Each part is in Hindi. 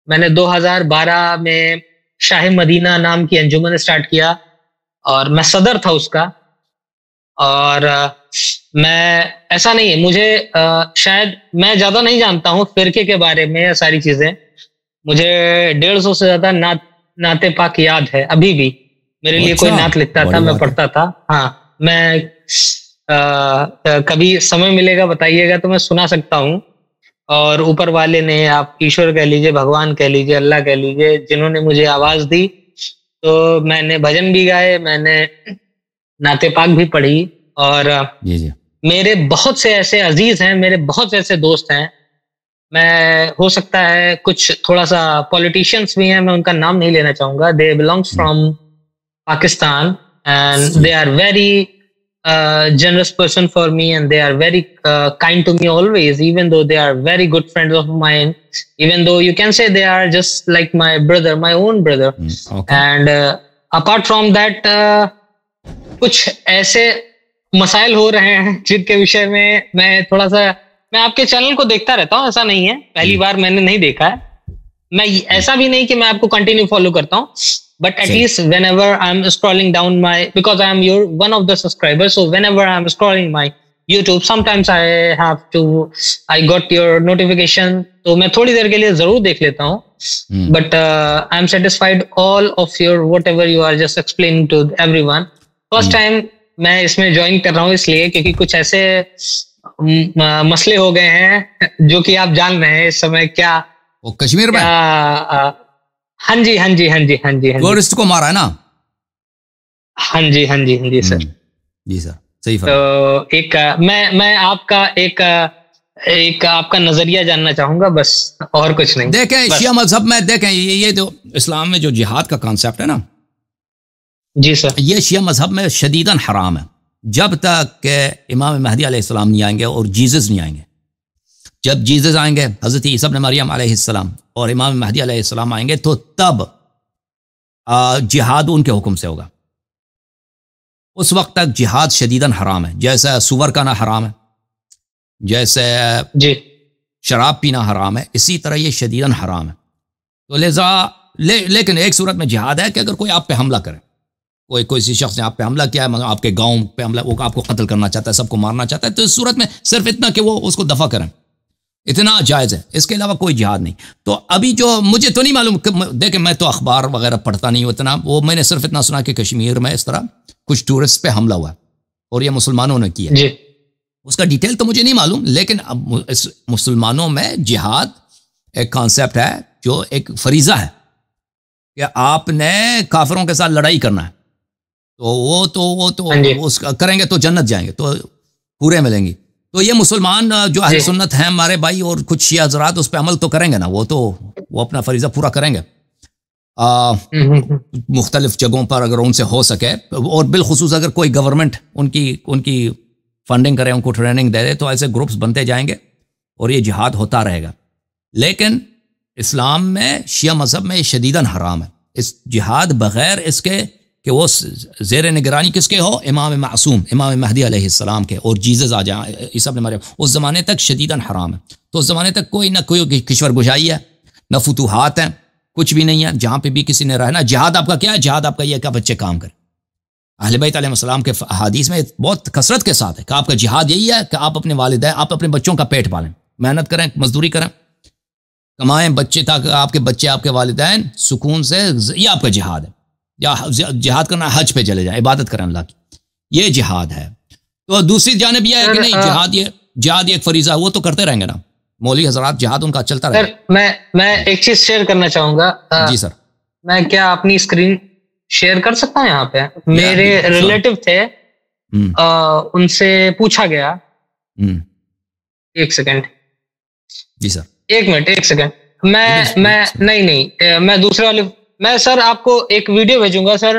मैंने 2012 में शाह मदीना नाम की अंजुमन स्टार्ट किया और मैं सदर था उसका। और मैं ऐसा नहीं है, मुझे शायद मैं ज्यादा नहीं जानता हूँ फिरके के बारे में या सारी चीजें। मुझे 150 से ज्यादा नाते पाक याद है अभी भी। मेरे लिए कोई अच्छा, नात लिखता था, बड़ी मैं बात है। पढ़ता था। हाँ, मैं कभी समय मिलेगा बताइएगा तो मैं सुना सकता हूँ। और ऊपर वाले ने, आप ईश्वर कह लीजिए, भगवान कह लीजिए, अल्लाह कह लीजिए, जिन्होंने मुझे आवाज दी, तो मैंने भजन भी गाए, मैंने नाते पाक भी पढ़ी। और जी जी। मेरे बहुत से ऐसे अजीज हैं, मेरे बहुत से ऐसे दोस्त हैं। मैं, हो सकता है कुछ थोड़ा सा पॉलिटिशियंस भी हैं, मैं उनका नाम नहीं लेना चाहूंगा। They belongs hmm, from Pakistan, and जी। they are very generous person for me, and they are very kind to me always, even though they are very good friends of mine, even though you can say they are just like my brother, my own brother. Okay. And apart from that, कुछ ऐसे मसाइल हो रहे हैं जिनके विषय में मैं थोड़ा सा, मैं आपके चैनल को देखता रहता हूँ, ऐसा नहीं है पहली जी बार मैंने नहीं देखा है। मैं जी। ऐसा भी नहीं कि मैं आपको कंटिन्यू फॉलो करता हूँ, बट सही। At least whenever I am scrolling down my, because I am your one of the subscribers, so whenever I am scrolling my YouTube, sometimes I have to, I got your notification, तो मैं थोड़ी देर के लिए जरूर देख लेता हूँ। But I am satisfied all of your whatever you are just explaining to everyone. First time मैं इसमें ज्वाइन कर रहा हूँ इसलिए क्योंकि कुछ ऐसे मसले हो गए हैं जो कि आप जान रहे हैं इस समय क्या वो कश्मीर में क्या। हाँ जी, हाँ जी, हाँ जी, हाँ जी, हाँ जी, टूरिस्ट को मारा है ना। हाँ जी, हाँ जी, हाँ जी सर। जी सर, सही तो फरमा। एक मैं आपका एक आपका नजरिया जानना चाहूंगा, बस और कुछ नहीं। देखें बस शिया मजहब में, देखें ये जो इस्लाम में जो जिहाद का कॉन्सेप्ट है ना, जी सर। ये शिया मजहब में शदीदन हराम है। जब तक के इमाम महदी अलैहिस्सलाम नहीं आएंगे और जीसस नहीं आएंगे। जब जीसस आएंगे, हज़रत ईसा इब्न मरियम अलैहिस्सलाम और इमाम महदी अलैहिस्सलाम आएंगे, तो तब जिहाद उनके हुक्म से होगा। उस वक्त तक जिहाद शदीदन हराम है। जैसे सुवर खाना हराम है, जैसे जी शराब पीना हराम है, इसी तरह ये शदीदन हराम है। तो लिजा लेकिन एक सूरत में जिहाद है कि अगर कोई आप पे हमला करे, कोई किसी शख्स ने आप पे हमला किया है, मतलब आपके गांव पे हमला, वो आपको कत्ल करना चाहता है, सबको मारना चाहता है, तो इस सूरत में सिर्फ इतना कि वो उसको दफा करें, इतना जायज़ है। इसके अलावा कोई जिहाद नहीं। तो अभी जो मुझे तो नहीं मालूम, देखें मैं तो अखबार वगैरह पढ़ता नहीं हूँ इतना, वो मैंने सिर्फ इतना सुना कि कश्मीर में इस तरह कुछ टूरिस्ट पे हमला हुआ और ये मुसलमानों ने किया। जी उसका डिटेल तो मुझे नहीं मालूम, लेकिन अब इस मुसलमानों में जिहाद एक कॉन्सेप्ट है, जो एक फरीज़ा है कि आपने काफिरों के साथ लड़ाई करना है। तो वो तो हाँ जी, उसका करेंगे तो जन्नत जाएंगे, तो पूरे मिलेंगी। तो ये मुसलमान जो अहले जी सुन्नत हैं हमारे भाई, और कुछ शिया हज़रात उस पर अमल तो करेंगे ना, वो अपना फरीज़ा पूरा करेंगे मुख्तलिफ जगहों पर अगर उनसे हो सके। और बिलखुसूस अगर कोई गवर्नमेंट उनकी फंडिंग करे, उनको ट्रेनिंग दे दे, तो ऐसे ग्रुप्स बनते जाएंगे और ये जिहाद होता रहेगा। लेकिन इस्लाम में, शिया मज़हब में, ये शदीदन हराम है। इस जिहाद बग़ैर इसके कि वो ज़ेर निगरानी किसके हो, इमाम मासूम इमाम महदी अलैहिस्सलाम के, और जीसस आ जाए, ईसा इब्न मरियम, उस ज़माने तक शदीदन हराम है। तो उस ज़माने तक कोई ना कोई किश्वर गुशाई है, न फुतूहात हैं, कुछ भी नहीं है। जहाँ पे भी किसी ने रहना, जिहाद आपका क्या है? जिहाद आपका यह है कि बच्चे काम करें। अहले बैत अलैहिस्सलाम के हदीस में बहुत कसरत के साथ है कि आपका जिहाद यही है कि आप अपने वालिदैन, आप अपने बच्चों का पेट पालें, मेहनत करें, मजदूरी करें, कमाएं बच्चे, ताकि आपके बच्चे, आपके वालिदैन सुकून से, ये आपका जिहाद है। या जिहाद करना, हज पे चले जाएं, इबादत करें अल्लाह की, ये जिहाद है। तो दूसरी जानिब यह है कि नहीं, जिहाद ये एक फरीज़ा, वो तो करते रहेंगे ना मौलवी हजरात, जिहाद उनका चलता रहेगा। सर मैं एक चीज शेयर करना चाहूंगा। जी सर। मैं क्या अपनी स्क्रीन शेयर कर सकता हूँ यहाँ पे? मेरे रिलेटिव थे, उनसे पूछा गया। एक सेकंड। जी सर। एक मिनट, एक सेकंड। मैं दूसरे वाले, मैं सर आपको एक वीडियो भेजूंगा सर।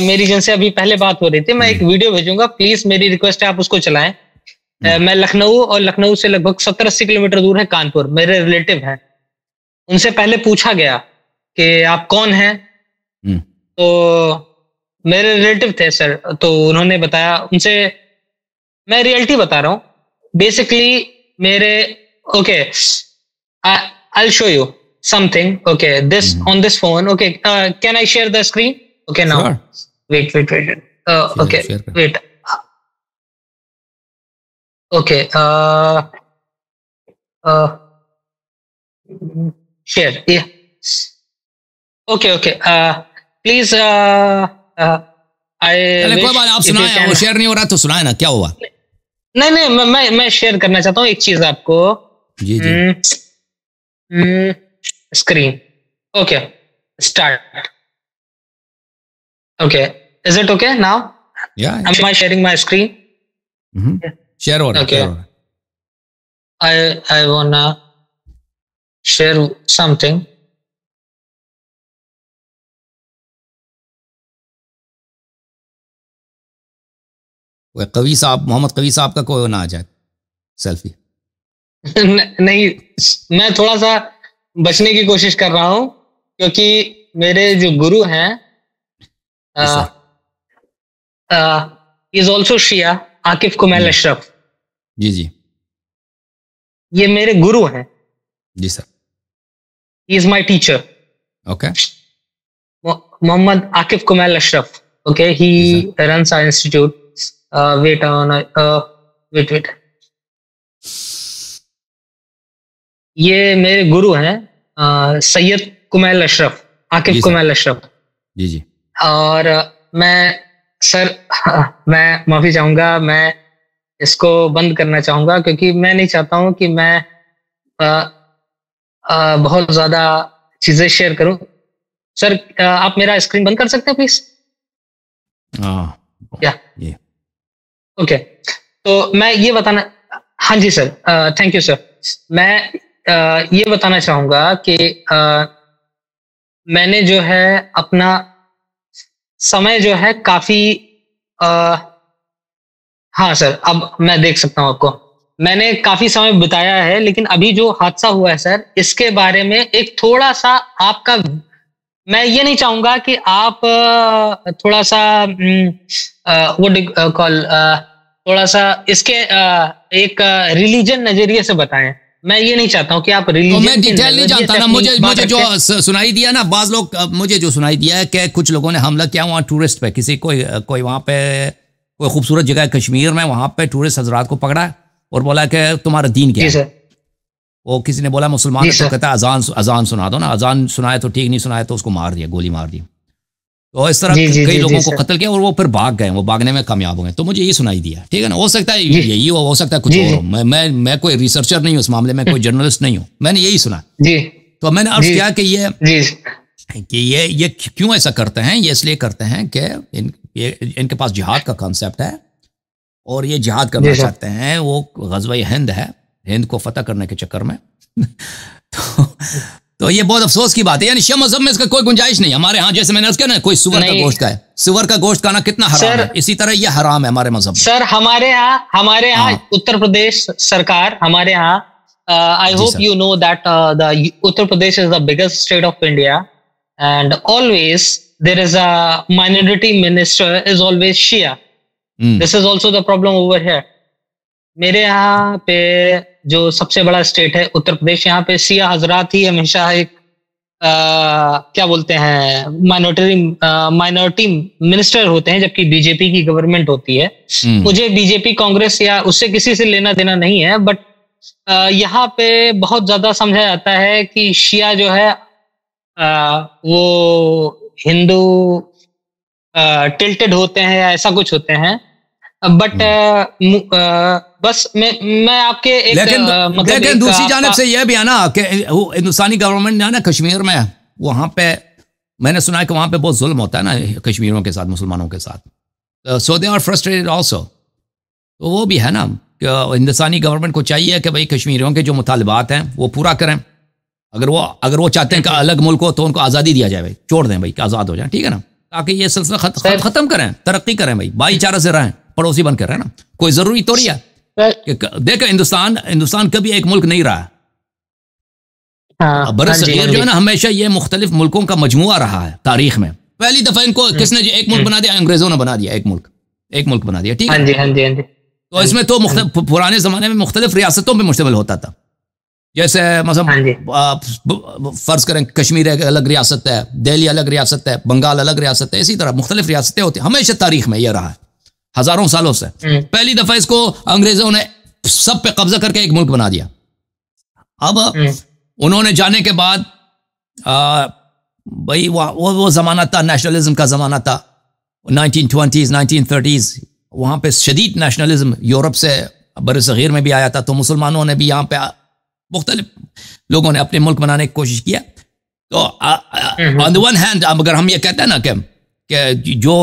मेरी जिनसे अभी पहले बात हो रही थी, मैं एक वीडियो भेजूंगा, प्लीज मेरी रिक्वेस्ट है आप उसको चलाएं। मैं लखनऊ, और लखनऊ से लगभग 70-80 किलोमीटर दूर है कानपुर, मेरे रिलेटिव हैं। उनसे पहले पूछा गया कि आप कौन हैं, तो मेरे रिलेटिव थे सर, तो उन्होंने बताया। उनसे मैं रियलिटी बता रहा हूँ बेसिकली। मेरे okay, I show you something. Okay, this on this phone. Okay, can I share the screen? Okay, now. Sure. Wait. Okay, share kar. wait. Okay. Share. Yeah. Okay. Please. I चले कोई wish बात नहीं, आप if you सुनाए, can- वो शेयर नहीं हो रहा तो सुनाए ना, क्या हुआ? नहीं, मैं शेयर करना चाहता हूँ एक चीज आपको. जी screen. Okay, start. Okay, is it okay now? या Am I sharing my screen? Share हो रहा है, Okay. शेयर हो रहा है। I wanna share something. वो कवि साहब, मोहम्मद कवि साहब का कोई ना आ जाए सेल्फी। नहीं, मैं थोड़ा सा बचने की कोशिश कर रहा हूँ क्योंकि मेरे जो गुरु हैं इज ऑल्सो शिया, आकिफ कुमैल अशरफ. जी ये मेरे गुरु हैं. जी sir. He is my teacher. Okay. Mohammad Akif Kumail Ashraf. Okay, he runs our institute. Wait. ये मेरे गुरु हैं, सैयद कुमैल अशरफ, आकिफ कुमैल अशरफ. जी. और मैं माफी चाहूंगा, मैं इसको बंद करना चाहूंगा क्योंकि मैं नहीं चाहता हूं कि मैं बहुत ज्यादा चीजें शेयर करूं. सर, आप मेरा स्क्रीन बंद कर सकते हैं प्लीज? या ओके. तो मैं ये बताना, हाँ जी सर, थैंक यू सर. मैं ये बताना चाहूंगा कि मैंने जो है अपना समय जो है काफी हाँ सर, अब मैं देख सकता हूं आपको. मैंने काफी समय बिताया है, लेकिन अभी जो हादसा हुआ है सर, इसके बारे में एक थोड़ा सा आपका, मैं ये नहीं चाहूंगा कि आप थोड़ा सा थोड़ा सा इसके एक रिलीजन नजरिए से बताएं. मैं ये नहीं चाहता हूं कि आप रिलीजन, मैं डिटेल नहीं जानता ना. मुझे जो सुनाई दिया ना, बाज लोग, मुझे जो सुनाई दिया है कि कुछ लोगों ने हमला किया वहाँ टूरिस्ट पे, किसी कोई वहाँ पे कोई खूबसूरत जगह है कश्मीर में, वहाँ पे टूरिस्ट हजरात को पकड़ा और बोला कि तुम्हारा दीन क्या है. वो किसी ने बोला मुसलमान है, तो कहता है अजान सुना दो ना. अजान सुनाए तो ठीक, नहीं सुनाए तो उसको मार दिया, गोली मार दी. तो इस तरह कई लोगों को कत्ल किया और वो फिर भाग गए, वो भागने में कामयाब हो गए. तो मुझे ये सुनाई दिया, ठीक है ना. हो सकता है यही हो सकता है कुछ और हो. मैं कोई रिसर्चर नहीं हूँ इस मामले में, कोई जर्नलिस्ट नहीं हूँ, मैंने यही सुना. तो मैंने अर्ज किया कि ये क्यों ऐसा करते हैं. ये इसलिए करते हैं कि इनके पास जिहाद का कॉन्सेप्ट है और ये जिहाद करना चाहते हैं. वो ग़ज़वा हिंद है, हिंद को फतह करने के चक्कर में. तो ये बहुत अफसोस की बात है. यानी शिया मजहब में इसका कोई गुंजाइश नहीं. हमारे यहाँ जैसे मैंने अर्ज किया ना, कोई सुअर का गोश्त का है, सुअर का गोश्त खाना कितना हराम है, इसी तरह ये हराम है हमारे मजहब में. सर, हमारे यहाँ उत्तर प्रदेश सरकार, हमारे यहाँ, I hope you know that the Uttar Pradesh is the biggest state of India and always there is a minority minister is always Shia. This is also the problem over here. मेरे यहाँ पे जो सबसे बड़ा स्टेट है उत्तर प्रदेश, यहाँ पे शिया हजरात ही हमेशा एक क्या बोलते हैं, माइनॉरिटी मिनिस्टर होते हैं, जबकि बीजेपी की गवर्नमेंट होती है. मुझे बीजेपी, कांग्रेस या उससे किसी से लेना देना नहीं है, बट यहाँ पे बहुत ज्यादा समझा जाता है कि शिया जो है वो हिंदू टिल्टेड होते हैं या ऐसा कुछ होते हैं. बट बस मैं आपके एक लेकिन दूसरी जानिब से यह भी है ना कि हिंदुस्तानी गवर्नमेंट ने ना कश्मीर में, वहाँ पे मैंने सुना है कि वहाँ पे बहुत जुल्म होता है ना कश्मीरियों के साथ, मुसलमानों के साथ. सो दे आर फ्रस्ट्रेटेड ऑल्सो. तो वो भी है ना कि हिंदुस्तानी गवर्नमेंट को चाहिए कि भाई कश्मीरियों के जो मुतालबात हैं वो पूरा करें. अगर वो चाहते हैं कि अलग मुल्क हो तो उनको आज़ादी दिया जाए, भाई छोड़ दें भाई कि आज़ाद हो जाए, ठीक है ना, ताकि ये सिलसिला खत्म करें, तरक्की करें भाई, भाईचारा से रहें, पड़ोसी बन कर, है ना. कोई जरूरी तो नहीं है. देखो हिंदुस्तान कभी एक मुल्क नहीं रहा. बरसगीर जो है ना हमेशा ये मुख्तलिफ मुल्कों का मजमुआ रहा है तारीख में. पहली दफा इनको किसने एक मुल्क बना दिया? अंग्रेजों ने बना दिया. एक मुल्क बना दिया, ठीक है. हाँ जी. तो इसमें तो पुराने जमाने में मुख्तलिफ रियासतों पर मुश्तमिल होता था. जैसे मतलब फर्ज करें कश्मीर एक अलग रियासत है, दिल्ली अलग रियासत है, बंगाल अलग रियासत है, इसी तरह मुख्तलिफ रियासतें होती हैं। हमेशा तारीख में यह रहा है, हजारों सालों से। पहली दफा इसको अंग्रेजों ने सब पे कब्जा करके एक मुल्क बना दिया। अब उन्होंने जाने के बाद भाई वो जमाना था, नेशनलिज्म का जमाना था, 1920s 1930s। वहां पे शदीद नेशनलिज्म यूरोप से बर सगीर में भी आया था, तो मुसलमानों ने भी यहाँ पे मुख्तलिफ लोगों ने अपने मुल्क बनाने की कोशिश किया। तो ऑन द वन हैंड अगर हम ये कहते हैं ना कि जो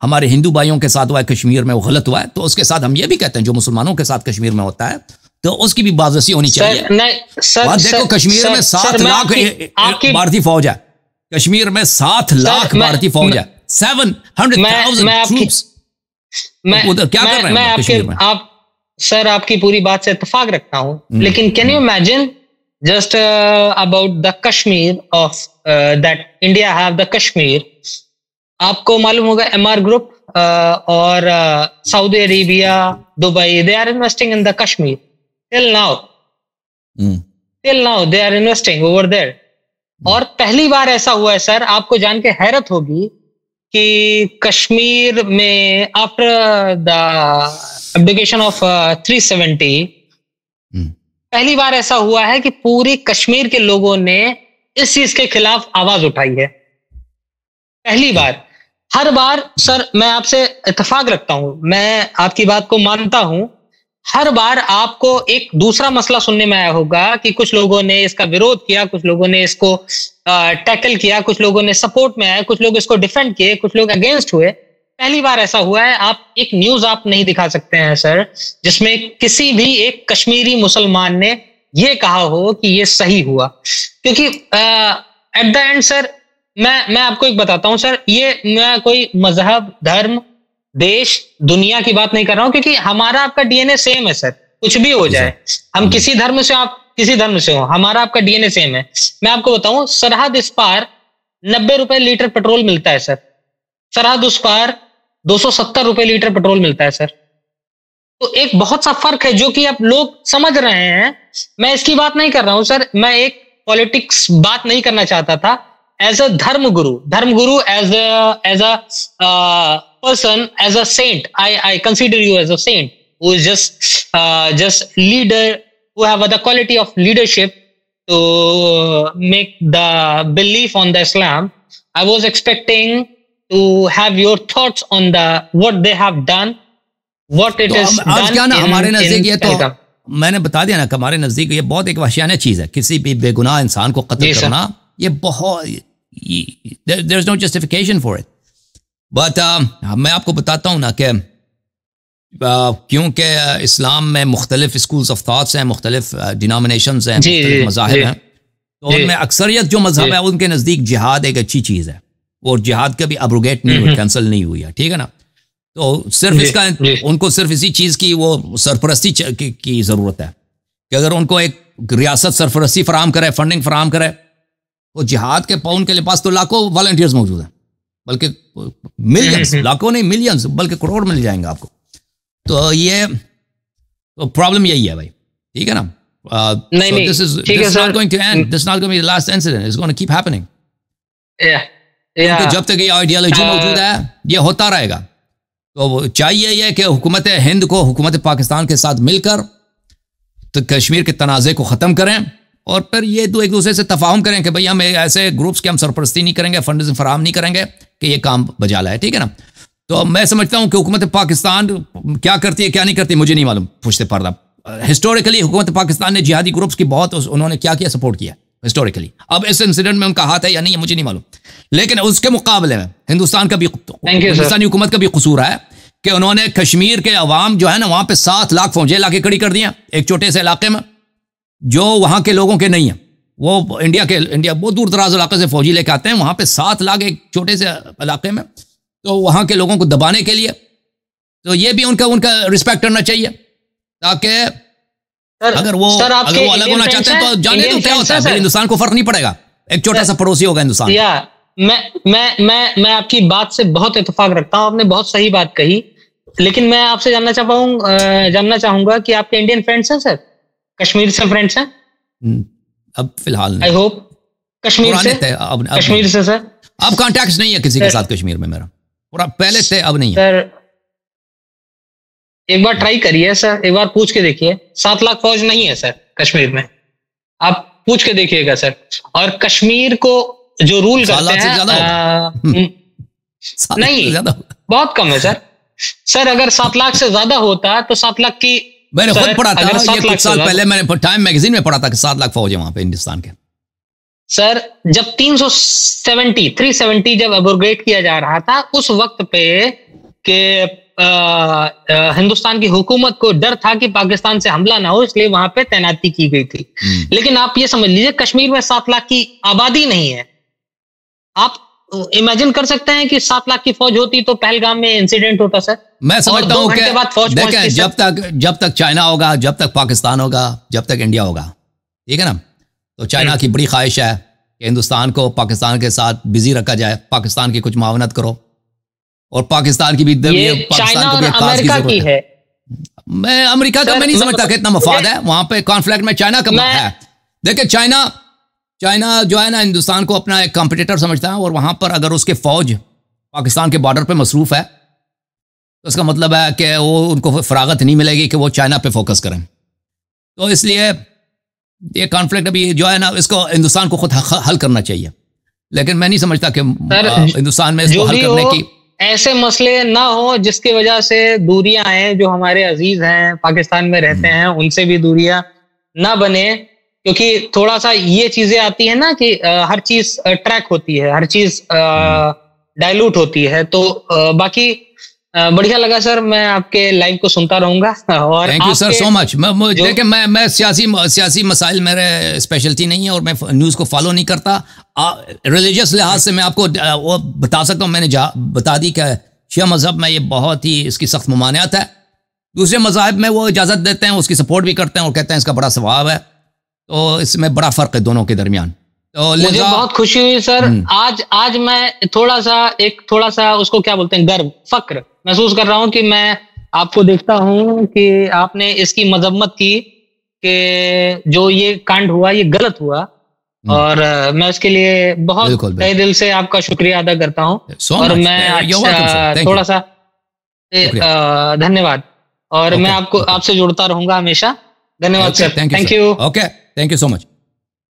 हमारे हिंदू भाइयों के साथ हुआ है कश्मीर में वो गलत हुआ है, तो उसके साथ हम ये भी कहते हैं जो मुसलमानों के साथ कश्मीर में होता है तो उसकी भी बाज़सी होनी चाहिए। देखो कश्मीर में 7 लाख भारतीय फौज है, कश्मीर में 7 लाख भारतीय फौज है, 700,000 ट्रूप्स। उधर क्या कर रहे हैं कश्मीर में? सर आपकी पूरी बात से इत्तेफाक रखता हूं, लेकिन can you imagine just about the Kashmir of that India have the Kashmir. आपको मालूम होगा MR ग्रुप और Saudi Arabia, Dubai, they are investing in the Kashmir till now they are investing over there. और पहली बार ऐसा हुआ है सर, आपको जान के हैरत होगी कि कश्मीर में आफ्टर द एब्डिकेशन ऑफ 370 पहली बार ऐसा हुआ है कि पूरी कश्मीर के लोगों ने इस चीज के खिलाफ आवाज उठाई है, पहली बार। हर बार सर मैं आपसे इत्तेफाक रखता हूं, मैं आपकी बात को मानता हूं, हर बार आपको एक दूसरा मसला सुनने में आया होगा कि कुछ लोगों ने इसका विरोध किया, कुछ लोगों ने इसको टैकल किया, कुछ लोगों ने सपोर्ट में आए, कुछ लोग इसको डिफेंड किए, कुछ लोग अगेंस्ट हुए। पहली बार ऐसा हुआ है। आप एक न्यूज आप नहीं दिखा सकते हैं सर जिसमें किसी भी एक कश्मीरी मुसलमान ने ये कहा हो कि ये सही हुआ, क्योंकि एट द एंड सर मैं आपको एक बताता हूं सर, ये मैं कोई मजहब, धर्म, देश, दुनिया की बात नहीं कर रहा हूं, क्योंकि हमारा आपका DNA सेम है सर, कुछ भी हो जाए, हम किसी धर्म से, आप किसी धर्म से हो, हमारा आपका DNA सेम है। मैं आपको बताऊं, सरहद इस पार 90 रुपए लीटर पेट्रोल मिलता है सर, सरहद उस पार 270 रुपए लीटर पेट्रोल मिलता है सर। तो एक बहुत सा फर्क है जो कि आप लोग समझ रहे हैं। मैं इसकी बात नहीं कर रहा हूं सर, मैं एक पॉलिटिक्स बात नहीं करना चाहता था। As a dharmaguru, as a person, as a saint, I consider you as a saint who is just leader, who have the quality of leadership to make the belief on the Islam. I was expecting to have your thoughts on the what they have done, what it is done. आज क्या ना हमारे नजदीक ये तो मैंने बता दिया ना कि हमारे नजदीक ये बहुत एक वहशियाना चीज है, किसी भी बेगुनाह इंसान को कत्ल करना, ये बहुत there is no justification for it. But मैं आपको बताता हूँ ना कि क्योंकि इस्लाम में मुख्तलिफ स्कूल्स ऑफ थाट्स हैं, मुख्तलिफ डिनोमिनेशंस हैं, मुख्तलिफ मज़ाहिब हैं, तो उनमें अक्सरियत जो मज़हब है उनके नज़दीक जिहाद एक अच्छी चीज़ है, और जिहाद कभी अब्रोगेट नहीं हुई, कैंसिल नहीं हुई है, ठीक है ना। तो सिर्फ इसका उनको सिर्फ इसी चीज़ की वो सरपरस्ती की ज़रूरत है कि अगर उनको एक रियासत सरपरस्ती फराहम करे, फंडिंग फराहम करे, तो जिहाद के उनके लिए पास तो लाखों वॉलंटियर्स मौजूद हैं, बल्कि मिलियंस, लाखों नहीं मिलियंस, बल्कि करोड़ मिल जाएंगे आपको। तो ये तो प्रॉब्लम यही है भाई, ठीक है ना। This is not going to end. This is not going to be the last incident. It's going to keep happening. जब तक ये आइडियोलॉजी मौजूद है ये होता रहेगा। तो चाहिए ये कि हुकूमत हिंद को हुकूमत पाकिस्तान के साथ मिलकर तो कश्मीर के तनाज़े को ख़त्म करें, और फिर ये दो एक दूसरे से तफाहम करें कि भाई हम ऐसे ग्रुप्स की हम सरपरस्ती नहीं करेंगे, फंड फराहम नहीं करेंगे कि ये काम बजा लाए, ठीक है ना। तो मैं समझता हूँ कि हुकूमत पाकिस्तान क्या करती है क्या नहीं करती मुझे नहीं मालूम, पुश्ते पर्दा। हिस्टोरिकली हुकूमत पाकिस्तान ने जिहादी ग्रुप्स की बहुत उन्होंने क्या किया, सपोर्ट किया हिस्टोरिकली। अब इस इंसिडेंट में उनका हाथ है या नहीं मुझे नहीं मालूम, लेकिन उसके मुकाबले में हिंदुस्तान का भी, हिंदुस्तानी हुकूमत का भी कसूर है कि उन्होंने कश्मीर के अवाम जो है ना वहाँ पे 7 लाख फौजें लाके खड़ी कर दिया एक छोटे से इलाके में जो वहाँ के लोगों के नहीं है। वो इंडिया बहुत दूर दराज इलाके से फौजी लेके आते हैं, वहाँ पे 7 लाख एक छोटे से इलाके में, तो वहाँ के लोगों को दबाने के लिए। तो ये भी उनका रिस्पेक्ट करना चाहिए, ताकि अगर वो अलग होना चाहते हैं तो जाने तो क्या होता है, हिंदुस्तान को फर्क नहीं पड़ेगा, एक छोटा सा पड़ोसी होगा हिंदुस्तान। मैं आपकी बात से बहुत इत्तेफाक रखता हूँ, आपने बहुत सही बात कही, लेकिन मैं आपसे जानना चाहूंगा कि आपके इंडियन फ्रेंड्स हैं सर, कश्मीर से फ्रेंड्स हैं? अब फिलहाल आई नहीं। होप कश्मीर से, अब कश्मीर से सर। अब कांटेक्ट नहीं है किसी के साथ कश्मीर में मेरा, पूरा पहले थे, अब नहीं है सर। एक बार ट्राई करिए सर, एक बार पूछ के देखिए। 7 लाख फौज नहीं है सर कश्मीर में, आप पूछ के देखिएगा सर। और कश्मीर को जो रूल करते हैं नहीं, बहुत कम है सर। सर अगर 7 लाख से ज्यादा होता तो 7 लाख की, मैंने खुद पढ़ा था, ये कुछ साल पहले मैंने टाइम मैगजीन में पढ़ा था कि 7 लाख फौज है वहां पे हिंदुस्तान के। सर जब 370 जब एब्रोगेट किया जा रहा था, उस वक्त पे के हिंदुस्तान की हुकूमत को डर था कि पाकिस्तान से हमला ना हो, इसलिए वहां पे तैनाती की गई थी। लेकिन आप ये समझ लीजिए कश्मीर में 7 लाख की आबादी नहीं है। आप इमेजिन कर सकते हैं कि 7 लाख की फौज होती तो पहलगाम में इंसिडेंट होता सर। मैं समझता हूं कि देखें, जब तक चाइना होगा, जब तक पाकिस्तान होगा, जब तक इंडिया होगा, ठीक है ना, तो चाइना की बड़ी ख्वाहिश है कि हिंदुस्तान को पाकिस्तान के साथ बिजी रखा जाए, पाकिस्तान की कुछ मावनत करो, और पाकिस्तान की भी चाइना और अमेरिका की है। मैं अमेरिका का मैं नहीं समझता कि इतना मफाद है वहां पे कॉन्फ्लिक्ट में। चाइना का है, देखिए चाइना जो है ना हिंदुस्तान को अपना एक कॉम्पिटिटर समझता है, और वहां पर अगर उसके फौज पाकिस्तान के बॉर्डर पे मसरूफ है तो इसका मतलब है कि वो उनको फरागत नहीं मिलेगी कि वो चाइना पे फोकस करें। तो इसलिए ये कॉन्फ्लिक्ट अभी जो है ना, इसको हिंदुस्तान को खुद हल करना चाहिए, लेकिन मैं नहीं समझता कि हिंदुस्तान में इसको हल करने की ऐसे मसले ना हो जिसकी वजह से दूरियां हैं। जो हमारे अजीज हैं पाकिस्तान में रहते हैं, उनसे भी दूरियां ना बने, क्योंकि थोड़ा सा ये चीजें आती है ना कि हर चीज ट्रैक होती है, हर चीज डाइल्यूट होती है। तो बाकी बढ़िया लगा सर, मैं आपके लाइव को सुनता रहूंगा। और thank you sir so much. देखिए मैं सियासी मसाइल मेरे स्पेशलिटी नहीं है, और मैं न्यूज़ को फॉलो नहीं करता। रिलीजियस लिहाज से मैं आपको वो बता सकता हूँ, मैंने बता दी कि शिया मजहब में ये बहुत ही इसकी सख्त ममानियत है। दूसरे मज़ाहिब में वो इजाज़त देते हैं, उसकी सपोर्ट भी करते हैं, और कहते हैं इसका बड़ा सवाब है। तो इसमें बड़ा फ़र्क है दोनों के दरमियान। तो मुझे बहुत खुशी हुई सर। आज मैं थोड़ा सा उसको क्या बोलते हैं, गर्व, फक्र महसूस कर रहा हूं कि मैं आपको देखता हूं कि आपने इसकी मजम्मत की कि जो ये कांड हुआ ये गलत हुआ, और मैं उसके लिए बहुत तहे दिल से आपका शुक्रिया अदा करता हूं। और मैं थोड़ा सा धन्यवाद, और मैं आपसे जुड़ता रहूंगा हमेशा। धन्यवाद sir, thank you. Okay, thank you so much.